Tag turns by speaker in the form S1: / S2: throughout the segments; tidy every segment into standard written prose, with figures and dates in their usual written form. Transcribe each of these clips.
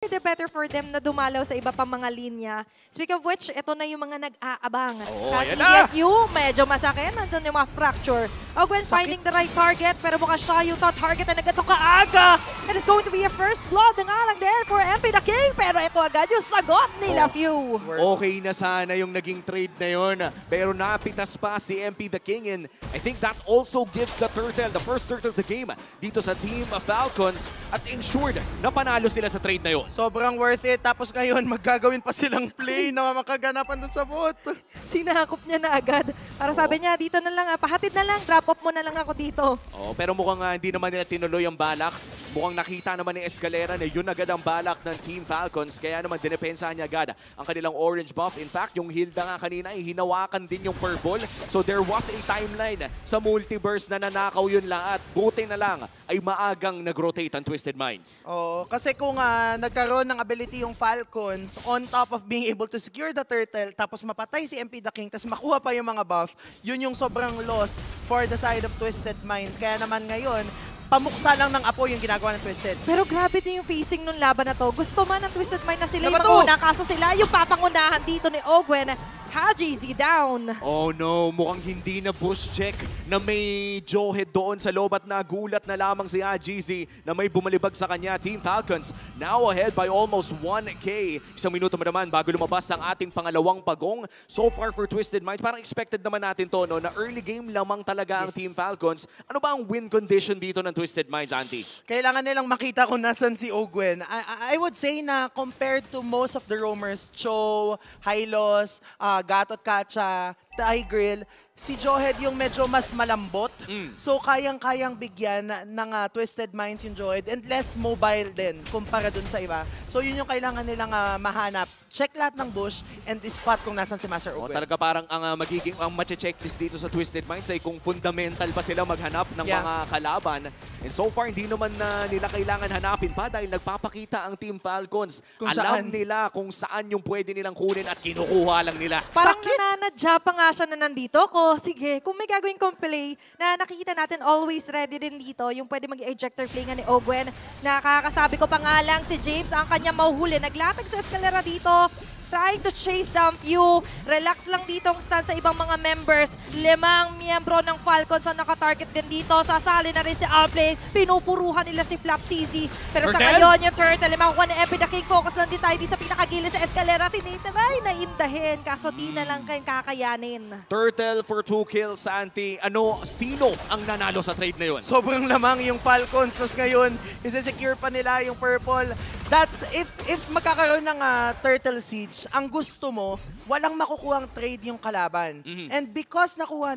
S1: The better for them na dumalaw sa iba pang mga linya. Speaking of which, ito na yung mga nag-aabang.
S2: Ayan na!
S1: EZFU, medyo masakit. Nandun yung mga fracture. Ogwen finding the right target, pero mukha siya yung target na naggato kaaga. And it's going to be a first blood na nga lang din for MP the King. Pero ito agad yung sagot nila Few.
S2: Okay na sana yung naging trade na yun. Pero napitas pa si MP the King. And I think that also gives the turtle, the first turtle of the game, dito sa Team Falcons. At ensured na panalo sila sa trade na yun.
S3: Sobrang worth it. Tapos ngayon, maggagawin pa silang play na makaganapan dun sa bot.
S1: Sinakop niya na agad. Para sabi niya, dito na lang, pahatid na lang, drop off mo na lang ako dito.
S2: Pero mukhang hindi naman nila tinuloy ang balak. Mukhang nakita naman ni Escalera na yun agad ang balak ng Team Falcons. Kaya naman dinepensahan niya agad ang kanilang orange buff. In fact, yung Hilda nga kanina, hinawakan din yung purple. So there was a timeline sa multiverse na nanakaw yun lahat. Buti na lang ay maagang nag-rotate ang Twisted Minds.
S3: Oo, kasi kung nagkaroon ng ability yung Falcons on top of being able to secure the turtle, tapos mapatay si MP the King, tapos makuha pa yung mga buff, yun yung sobrang loss for the side of Twisted Minds. Kaya naman ngayon, pamuksa lang ng apoy yung ginagawa ng Twisted.
S1: Pero grabe din yung facing nung laban na to. Gusto man ng Twisted Mind na sila yung
S3: Nabato!
S1: manguna, kaso sila yung papangunahan dito ni Ogwen. HaJZ down.
S2: Oh no, mukhang hindi na bush check na may Jawhead doon sa loob at nagulat na lamang si HaJZ na may bumalibag sa kanya. Team Falcons now ahead by almost 1K. Isang minuto mo naman bago lumabas ang ating pangalawang pagong. So far for Twisted Minds, parang expected naman natin to, no, na early game lamang talaga ang Team Falcons. Ano ba ang win condition dito ng Twisted Minds, Auntie?
S3: Kailangan nilang makita kung nasan si Ogwen. I would say na compared to most of the roamers, Cho, Hylos, Gatot Kacha, Tigreal, si Jawhead yung medyo mas malambot. So kayang-kayang bigyan ng Twisted Minds yung Jawhead and less mobile din kumpara dun sa iba. So yun yung kailangan nilang mahanap. Check lahat ng bush and spot kung nasan si Master Ogwen.
S2: Talaga parang ang magiging ang matche-checklist dito sa Twisted Minds ay kung fundamental pa sila maghanap ng mga kalaban. And so far, hindi naman na nila kailangan hanapin pa dahil nagpapakita ang Team Falcons.
S3: Kung
S2: Alam
S3: saan.
S2: nila kung saan yung pwede nilang kunin at kinukuha lang nila.
S1: Parang nananadya pa nga siya na nandito ko. Sige, kung may gagawin kong play na nakikita natin always ready din dito, yung pwede mag-ejector play nga ni Ogwen. Nakakasabi ko pa nga lang si James ang kanya mahuhuli. Naglatag sa Escalera dito. Trying to chase down Few. Relax lang dito ang stand sa ibang mga members. 5 miyembro ng Falcons ang nakatarget din dito. Sasali na rin si Outplay. Pinupuruhan nila si Flap TZ. Pero sa ngayon, yung turtle, makukuha ni MP the King. Focus lang din tayo sa pinakagilid sa Escalera. Tinitry na indahin. Kaso di na lang kayong kakayanin.
S2: Turtle for 2 kills, Auntie. Sino ang nanalo sa trade na yun?
S3: Sobrang lamang yung Falcons. Tapos ngayon, isi-secure pa nila yung purple. That's if magkakaroon ng Turtle Siege, ang gusto mo, walang makukuhang trade yung kalaban. And because nakuha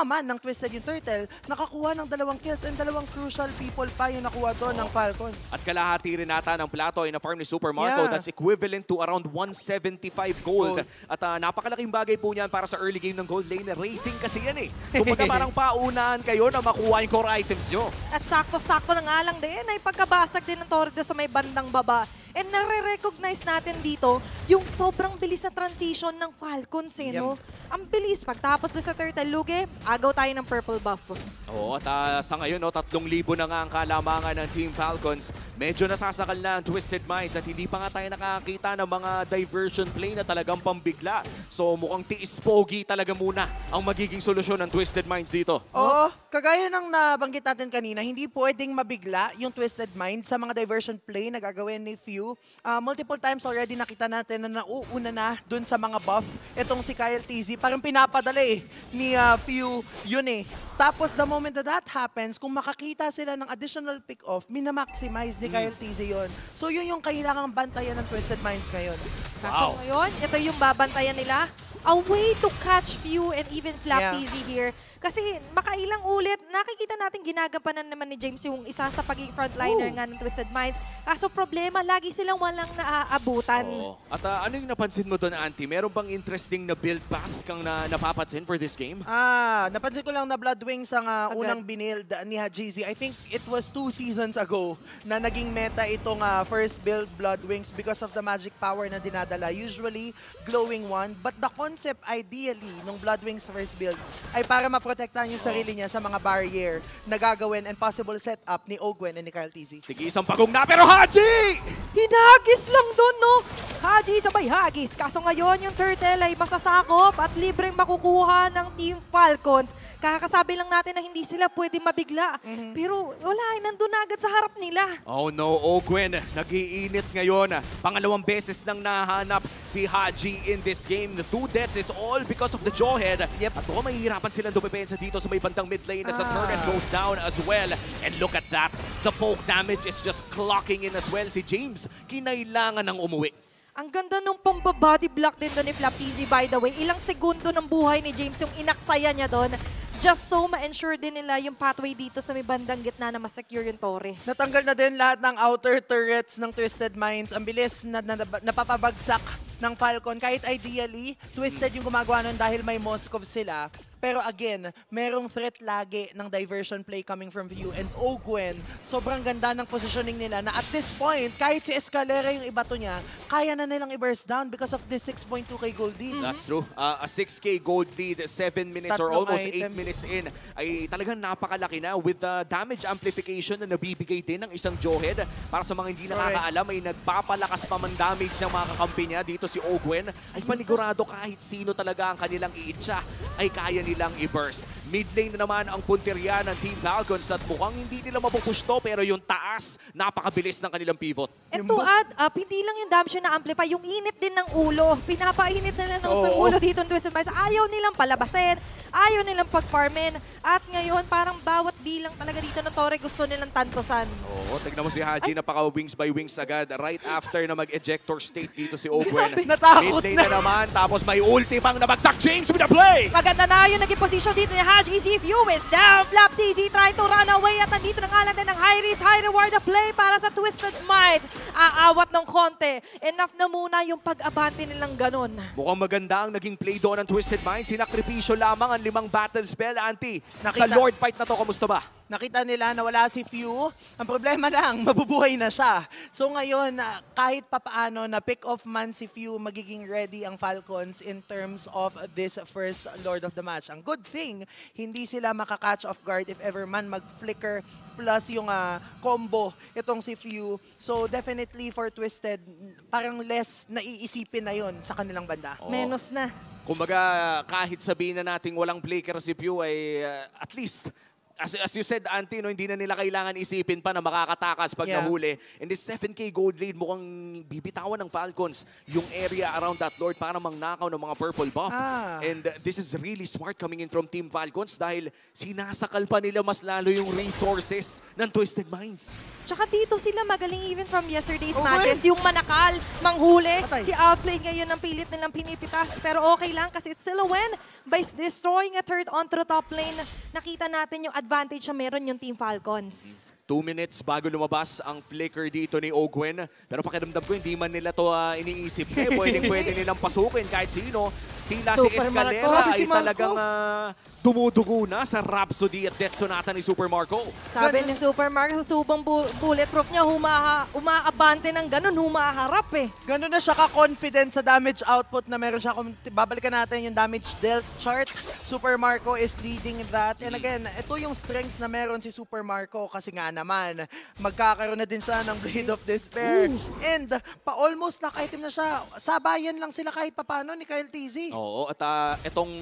S3: man ng Twisted yung Turtle, nakakuha ng 2 kills and 2 crucial people pa yung nakuha doon ng Falcons.
S2: At kalahati rin nata ng plato ay na-farm ni Super Marco. That's equivalent to around 175 gold. At napakalaking bagay po niyan para sa early game ng gold lane. Racing kasi yan eh. Kumbaga parang paunahan kayo na makuha yung core items nyo.
S1: At sakto-sakto na nga lang din ay pagkabasag din ng Torrid sa may bandang baba. And nare-recognize natin dito yung sobrang bilis na transition ng Falcons eh, no? Ang bilis. Pagtapos doon sa Turtle Luge, agaw tayo ng purple buff.
S2: Oo, at sa ngayon, 3,000 na nga ang kalamangan ng Team Falcons. Medyo nasasakal na ang Twisted Minds at hindi pa nga tayo nakakita ng mga diversion play na talagang pambigla. So mukhang tiis-pogi talaga muna ang magiging solusyon ng Twisted Minds dito.
S3: Oo, kagaya ng nabanggit natin kanina, hindi pwedeng mabigla yung Twisted Mind sa mga diversion play na gagawin ni Few. Multiple times already nakita natin na nauuna na dun sa mga buff. Itong si Kyle TZ, parang pinapadala ni Few yun eh. Tapos the moment that happens, kung makakita sila ng additional pick-off, minamaximize ni Kyle TZ yun. So yun yung kailangang bantayan ng Twisted Minds ngayon.
S1: Kaso ngayon, ito yung babantayan nila. A way to catch Few and even Flap TZ here. Kasi makailang ulit, nakikita natin ginagampanan naman ni James yung isa sa pagiging frontliner nga ng Twisted Minds. Kaso problema, lagi silang walang naaabutan.
S2: At ano yung napansin mo doon, Auntie? Meron bang interesting na build path kang napapansin for this game?
S3: Napansin ko lang na Blood Wings ang unang binild ni HaJZ. I think it was 2 seasons ago na naging meta itong first build Blood Wings because of the magic power na dinadala. Usually, glowing one. But the concept ideally ng Blood Wings first build ay para maprotektahan yung sarili niya sa mga barrier barrier na gagawin and possible setup ni Ogwen and ni Kyle TZ.
S2: Tig-isang pagong na, pero Haji!
S1: Hinagis lang doon, no? Haji sabay hagis. Kaso ngayon, yung turtle ay masasakop at libreng makukuha ng Team Falcons. Kakasabi lang natin na hindi sila pwede mabigla. Pero wala, nandun na agad sa harap nila.
S2: Oh no, Ogwen, nag-iinit ngayon. Pangalawang beses nang nahanap si Haji in this game. The 2 deaths is all because of the jawhead.
S3: Yep.
S2: At mukhang mahihirapan silang dumepensa dito sa may bandang mid lane as the turret goes down as well. And look at that, the poke damage is just clocking in as well. Si James, kinailangan ng umuwi.
S1: Ang ganda nung pambabody block din doon ni Flap TZ, by the way. Ilang segundo ng buhay ni James yung inaksaya niya doon. Just so ma-ensure din nila yung pathway dito sa may bandang gitna na ma-secure yung torre.
S3: Natanggal na din lahat ng outer turrets ng Twisted Minds. Ang bilis na napapabagsak ng Falcon. Kahit ideally, Twisted yung gumagawa nun dahil may Moskov sila. Pero again, merong threat lagi ng diversion play coming from View. And Ogwen, sobrang ganda ng positioning nila na at this point, kahit si Escalera yung ibato niya, kaya na nilang i-burst down because of this 6.2k gold lead.
S2: That's true. A 6k gold lead, 7 minutes or
S3: Tatlong
S2: almost 8
S3: items.
S2: minutes in, ay talagang napakalaki na with the damage amplification na nabibigay din ng isang jawhead. Para sa mga hindi nakakaalam, ay nagpapalakas pa man damage ng mga kakampi niya dito si Ogwen. Ay panigurado kahit sino talaga ang kanilang iitsa ay kaya nilang i-burst. Mid lane na naman ang punteriya ng Team Falcons at mukhang hindi nila mapupush to, pero yung taas, napakabilis ng kanilang pivot.
S1: And to add up, hindi lang yung damage na amplify, yung init din ng ulo. Pinapainit nila ng ulo dito ng Twisted Minds. Ayaw nilang palabasin, ayaw nilang pag-farmin. At ngayon, parang bawat bilang talaga dito ng Torre gusto nilang tantosan.
S2: Oo, tignan mo si Haji, napaka-wings by wings agad. Right after na mag-ejector state dito si Ogwen.
S3: Natakot
S2: Mid lane na naman, tapos may ulti pang nabagsak. James with a play!
S1: Maganda na yung naging position dito ni Haji. View is down. Flap TZ trying to run away. At nandito na nga natin ng high risk, high reward na play para sa Twisted Minds. Aawat ng konti. Enough na muna yung pag-abante nilang ganun.
S2: Mukhang maganda ang naging play doon ng Twisted Minds. Sinakripisyo lamang ang 5 battle spell, Auntie. Sa
S3: Nakita-
S2: Lord fight na to, kamusta ba?
S3: Nakita nila na wala si Few. Ang problema lang, mabubuhay na siya. So ngayon, kahit papaano na pick off man si Few, magiging ready ang Falcons in terms of this first Lord of the match. Ang good thing, hindi sila makakatch off guard if ever man mag-flicker plus yung combo itong si Few. So definitely for Twisted, parang less naiisipin na yon sa kanilang banda.
S1: Menos na.
S2: Kumbaga, kahit sabihin na nating walang Blaker si Pew, ay at least, as you said, Auntie, no, hindi na nila kailangan isipin pa na makakatakas pag nahuli. And this 7k gold lead, mukhang bibitawan ng Falcons yung area around that Lord para mangnakaw ng mga purple buff. And this is really smart coming in from Team Falcons dahil sinasakal pa nila mas lalo yung resources ng Twisted Minds.
S1: Tsaka dito sila magaling even from yesterday's matches. Yung manakal, manghuli.
S3: Patay.
S1: Si Outplay ngayon ang pilit nilang pinipitas. Pero okay lang kasi it's still a win. By destroying a third onto the top lane, nakita natin yung advantage na meron yung Team Falcons.
S2: 2 minutes bago lumabas ang flicker dito ni Ogwen. Pero pakiramdam ko, hindi man nila to iniisip. Pwede nilang pasukin kahit sino. Tila si
S3: Super Marco.
S2: Escalera
S3: Grabe
S2: ay
S3: si Marco.
S2: talagang dumudugo na sa Rhapsody at Death Sonata ni Super Marco.
S1: Sabi ni Super Mark sa subang bulletproof niya, umaabante ng ganun, humaharap eh.
S3: Ganun na siya ka-confident sa damage output na meron siya. Kung babalikan natin yung damage dealt chart, Super Marco is leading that. And again, ito yung strength na meron si Super Marco kasi nga naman, magkakaroon na din siya ng Blade of Despair. And pa-almost lock-item na siya. Sabayan lang sila kahit papano ni Kyle TZ.
S2: Oo, at itong,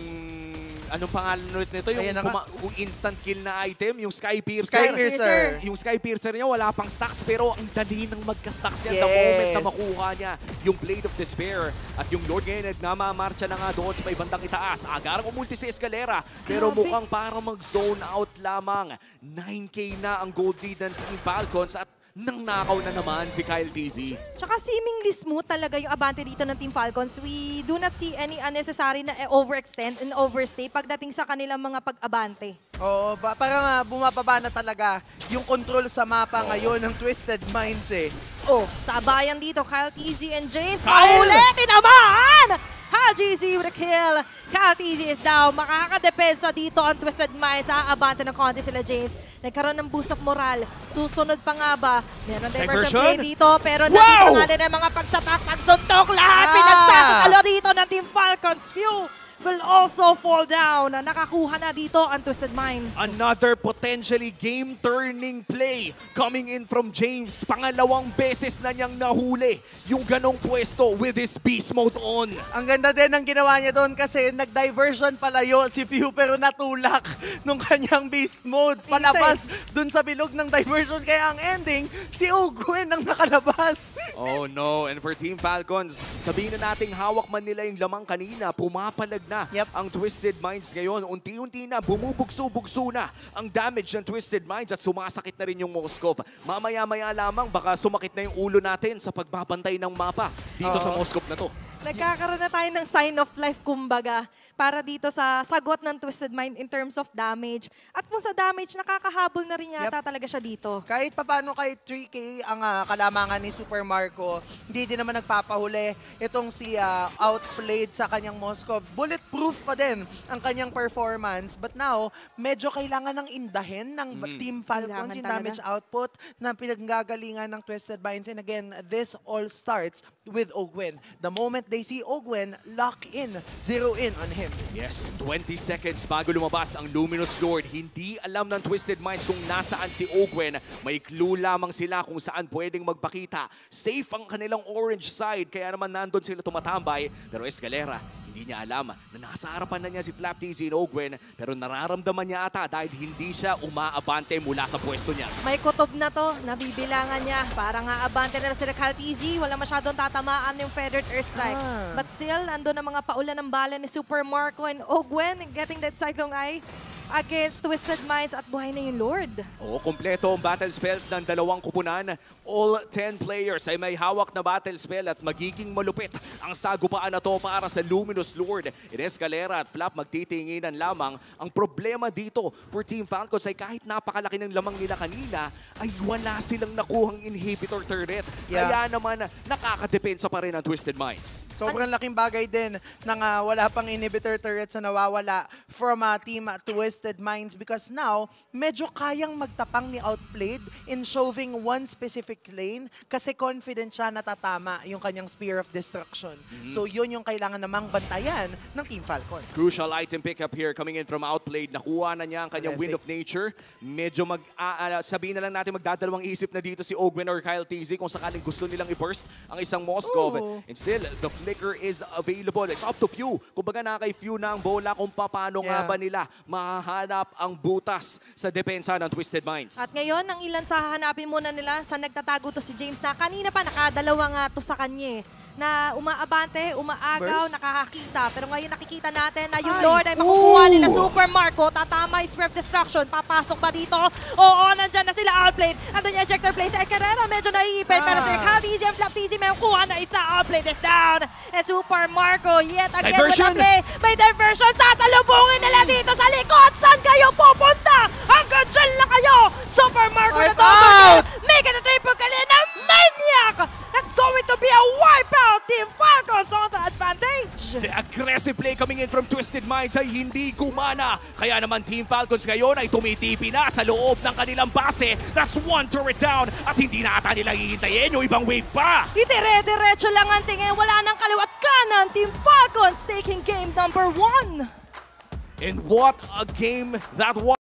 S2: anong pangalan ulit nito? Yung,
S3: Ayan na nga.
S2: yung instant kill na item, yung Sky Piercer.
S3: Skypiercer.
S2: Yung Sky Piercer niya, wala pang stacks, pero ang dali ng magka-stacks niya the
S3: Yes.
S2: moment na makuha niya yung Blade of Despair. At yung Lord ngayon, nagmamamarcha na nga doon sa may bandang itaas. Agarang umulti si Escalera, pero
S1: Grabe.
S2: mukhang para mag-zone out lamang. 9k na ang gold lead ng Team Falcons at nang nakaw na naman si Kyle TZ.
S1: Tsaka seemingly smooth talaga yung abante dito ng Team Falcons. We do not see any unnecessary na overextend and overstay pagdating sa kanilang mga pag-abante.
S3: Oo, parang bumababa na talaga yung control sa mapa ngayon ng Twisted Minds eh.
S1: Oh, sabayan dito, Kyle TZ and James.
S2: Kyle!
S1: Paulitin naman! Haji Z with a kill. Kyle TZ is down. Makakadepensa dito ang Twisted Minds. Aabante ng konti sila, James. Nagkaroon ng boost of moral. Susunod pa nga ba? Meron diversion play dito. Pero nandito nga din ang mga pagsapak, pagsuntok. Lahat pinagsasasalo dito ng Team Falcons. Phew! will also fall down. Nakakuha na dito ang Twisted Minds.
S2: Another potentially game-turning play coming in from James. Pangalawang beses na niyang nahuli yung ganong pwesto with his beast mode on.
S3: Ang ganda din ng ginawa niya doon kasi nag-diversion palayo si Few pero natulak nung kanyang beast mode. Palabas doon sa bilog ng diversion kaya ang ending, si Ogwen ang nakalabas.
S2: Oh no, and for Team Falcons, sabihin na nating hawak man nila yung lamang kanina, pumapalag na ang Twisted Minds ngayon. Unti-unti na, bumubugso-bugso na ang damage ng Twisted Minds at sumasakit na rin yung Moskov. Mamaya-maya lamang, baka sumakit na yung ulo natin sa pagbabantay ng mapa dito sa Moskov na to.
S1: Nagkakaroon na tayo ng sign of life, kumbaga, para dito sa sagot ng Twisted Mind in terms of damage. At kung sa damage, nakakahabol na rin yata talaga siya dito.
S3: Kahit papano kay 3K ang kalamangan ni Super Marco, hindi din naman nagpapahuli itong si outplayed sa kanyang Moskov. Bulletproof pa din ang kanyang performance. But now, medyo kailangan ng indahin ng Team Falcons yung damage output na pinaggagalingan ng Twisted Minds. And again, this all starts with Ogwen. The moment they see Ogwen, lock in, zero in on him.
S2: Yes, 20 seconds bago lumabas ang Luminous Lord. Hindi alam ng Twisted Minds kung nasaan si Ogwen. May clue lamang sila kung saan pwedeng magpakita. Safe ang kanilang orange side, kaya naman nandun sila tumatambay. Pero Escalera, hindi niya alam na nasa harapan na niya si Flap TZ and Ogwen, pero nararamdaman niya ata dahil hindi siya umaabante mula sa pwesto niya.
S1: May kutob na to, nabibilangan niya. Parang aabante na sila Cal TZ, wala masyadong tatamaan yung Feathered Earth Strike. But still, nandun ang mga paulan ng bala ni Super Marco and Ogwen getting that Cyclone Eye against Twisted Minds at buhay na yung Lord.
S2: Oo, kompleto ang battle spells ng dalawang kupunan. All 10 players ay may hawak na battle spell at magiging malupit ang sagupaan na to para sa Luminous Lord. Escalera at Flap magtitinginan lamang. Ang problema dito for Team Falcons ay kahit napakalaki ng lamang nila kanina, ay wala silang nakuhang inhibitor turret. Kaya naman nakakadepensa pa rin ang Twisted Minds.
S3: Sobrang laking bagay din ng wala pang inhibitor turrets na nawawala from Team Twisted Minds because now, medyo kayang magtapang ni Outplayed in shoving one specific lane kasi confident siya na tatama yung kanyang Spear of Destruction. So yun yung kailangan namang bantayan ng Team Falcons.
S2: Crucial item pickup here coming in from Outplayed. Nakuha na niya ang kanyang Wind of Nature. Medyo sabihin na lang natin magdadalawang isip na dito si Ogwen or Kyle TZ kung sakaling gusto nilang i-burst ang isang Moskov. And still, the flicker is available. It's up to Few. Kumbaga na kay Few na ang bola kung paano nga ba nila mahahanap ang butas sa depensa ng Twisted Minds.
S1: At ngayon, ang ilan sa hahanapin muna nila sa nagtatago to si James na kanina pa nakadalawa nga to sa kanya na umaabante, umaagaw, nakakakita. Pero ngayon nakikita natin na yung Lord ay makukuha nila Super Marco. Tatama yung Spear of Destruction. Papasok ba dito? Oo, nandyan na sila Outplayed. Andun yung ejector play sa Carrera. Medyo naiipit. Pero si Cal TZ and Flap TZ may kuha na isa. Outplayed is down. And Super Marco yet again with a play. May diversion. Sasalubungin nila dito sa likod. Saan kayo pupunta? Hanggang dyan na kayo. Super Marco na double. Make it a triple kill in a maniac. That's going to be a wipeout. Team Falcons on the advantage.
S2: The aggressive play coming in from Twisted Minds ay hindi gumana. Kaya naman Team Falcons ngayon ay tumitipi na sa loob ng kanilang base. That's one turret down at hindi na ata nilang hihintayin yung ibang wave pa.
S1: Dire-diretso lang ang tingin. Wala nang kaliwat kanan. Team Falcons taking game number 1.
S2: And what a game that was.